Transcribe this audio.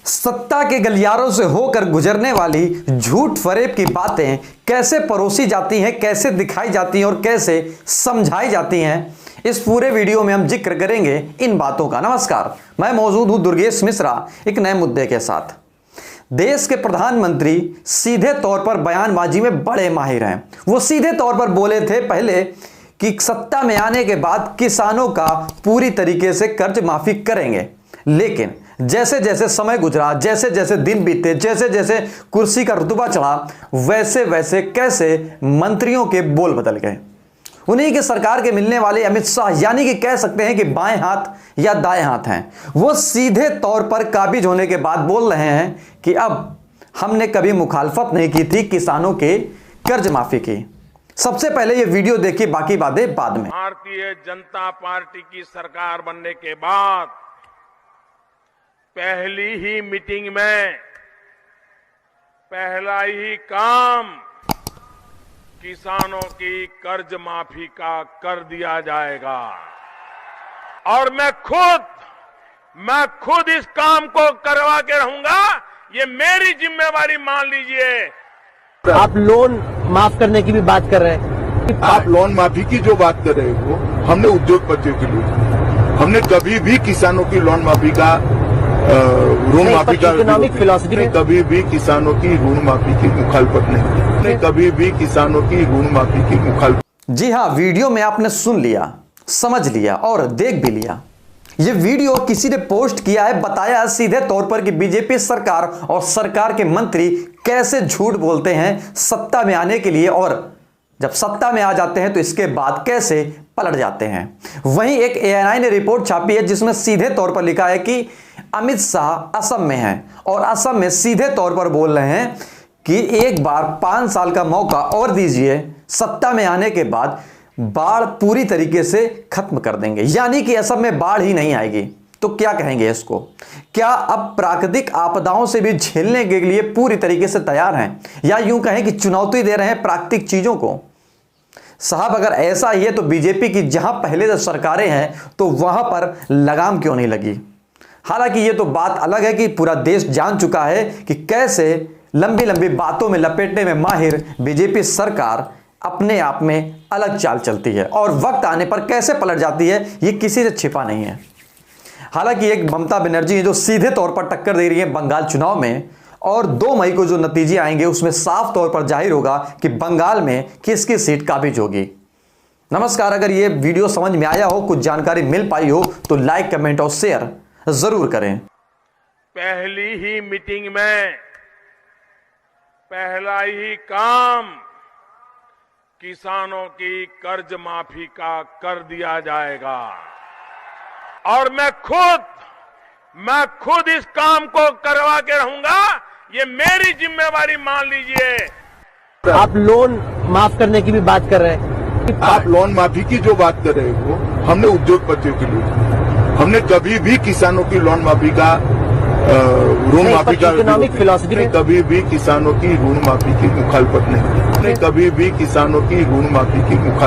सत्ता के गलियारों से होकर गुजरने वाली झूठ फरेब की बातें कैसे परोसी जाती हैं, कैसे दिखाई जाती हैं और कैसे समझाई जाती हैं, इस पूरे वीडियो में हम जिक्र करेंगे इन बातों का। नमस्कार, मैं मौजूद हूं दुर्गेश मिश्रा एक नए मुद्दे के साथ। देश के प्रधानमंत्री सीधे तौर पर बयानबाजी में बड़े माहिर हैं। वो सीधे तौर पर बोले थे पहले कि सत्ता में आने के बाद किसानों का पूरी तरीके से कर्ज माफी करेंगे, लेकिन जैसे जैसे समय गुजरा, जैसे जैसे दिन बीते, जैसे जैसे कुर्सी का रुतबा चढ़ा, वैसे वैसे कैसे मंत्रियों के बोल बदल गए। उन्हीं के सरकार के मिलने वाले अमित शाह, यानी कि कह सकते हैं कि बाएं हाथ या दाएं हाथ हैं, वो सीधे तौर पर काबिज होने के बाद बोल रहे हैं कि अब हमने कभी मुखालफत नहीं की थी किसानों के कर्ज माफी की। सबसे पहले ये वीडियो देखिए, बाकी बातें बाद में। भारतीय जनता पार्टी की सरकार बनने के बाद पहली ही मीटिंग में पहला ही काम किसानों की कर्ज माफी का कर दिया जाएगा। और मैं खुद इस काम को करवा के रहूंगा। ये मेरी जिम्मेवारी मान लीजिए। आप लोन माफ करने की भी बात कर रहे हैं। आप लोन माफी की जो बात कर रहे हो, हमने उद्योगपतियों के लिए, हमने कभी भी किसानों की लोन माफी का ऋण माफी का इकोनॉमिक फिलॉसफी में कभी भी किसानों की ऋण माफी की मुखालफत नहीं की। हमने कभी भी किसानों की ऋण माफी की मुखालफत। जी हाँ, वीडियो में आपने सुन लिया, समझ लिया और देख भी लिया। ये वीडियो किसी ने पोस्ट किया है, बताया सीधे तौर पर कि बीजेपी सरकार और सरकार के मंत्री कैसे झूठ बोलते हैं सत्ता में आने के लिए, और जब सत्ता में आ जाते हैं तो इसके बाद कैसे पलट जाते हैं। वहीं एक ANI ने रिपोर्ट छापी है जिसमें सीधे तौर पर लिखा है कि अमित शाह असम में हैं और असम में सीधे तौर पर बोल रहे हैं कि एक बार 5 साल का मौका और दीजिए, सत्ता में आने के बाद बाढ़ पूरी तरीके से खत्म कर देंगे, यानी कि असम में बाढ़ ही नहीं आएगी। तो क्या कहेंगे इसको? क्या अब प्राकृतिक आपदाओं से भी झेलने के लिए पूरी तरीके से तैयार हैं, या यूं कहें कि चुनौती दे रहे हैं प्राकृतिक चीजों को? साहब, अगर ऐसा ही है तो बीजेपी की जहां पहले से सरकारें हैं तो वहां पर लगाम क्यों नहीं लगी? हालांकि यह तो बात अलग है कि पूरा देश जान चुका है कि कैसे लंबी लंबी बातों में लपेटने में माहिर बीजेपी सरकार अपने आप में अलग चाल चलती है और वक्त आने पर कैसे पलट जाती है, यह किसी से छिपा नहीं है। हालांकि एक ममता बनर्जी है जो सीधे तौर पर टक्कर दे रही है बंगाल चुनाव में, और 2 मई को जो नतीजे आएंगे उसमें साफ तौर पर जाहिर होगा कि बंगाल में किसकी सीट काबिज होगी। नमस्कार, अगर यह वीडियो समझ में आया हो, कुछ जानकारी मिल पाई हो तो लाइक, कमेंट और शेयर जरूर करें। पहली ही मीटिंग में पहला ही काम किसानों की कर्ज माफी का कर दिया जाएगा। और मैं खुद इस काम को करवा के रहूंगा। ये मेरी जिम्मेवारी मान लीजिए। आप लोन माफ करने की भी बात कर रहे हैं। आप लोन माफी की जो बात कर रहे हो, हमने उद्योगपतियों के लिए, हमने कभी भी किसानों की लोन माफी का ऋण माफी का इकोनॉमिक फिलॉसफी में कभी भी किसानों की ऋण माफी की मुखालफत नहीं की। हमने कभी भी किसानों की ऋण माफी की मुखालफत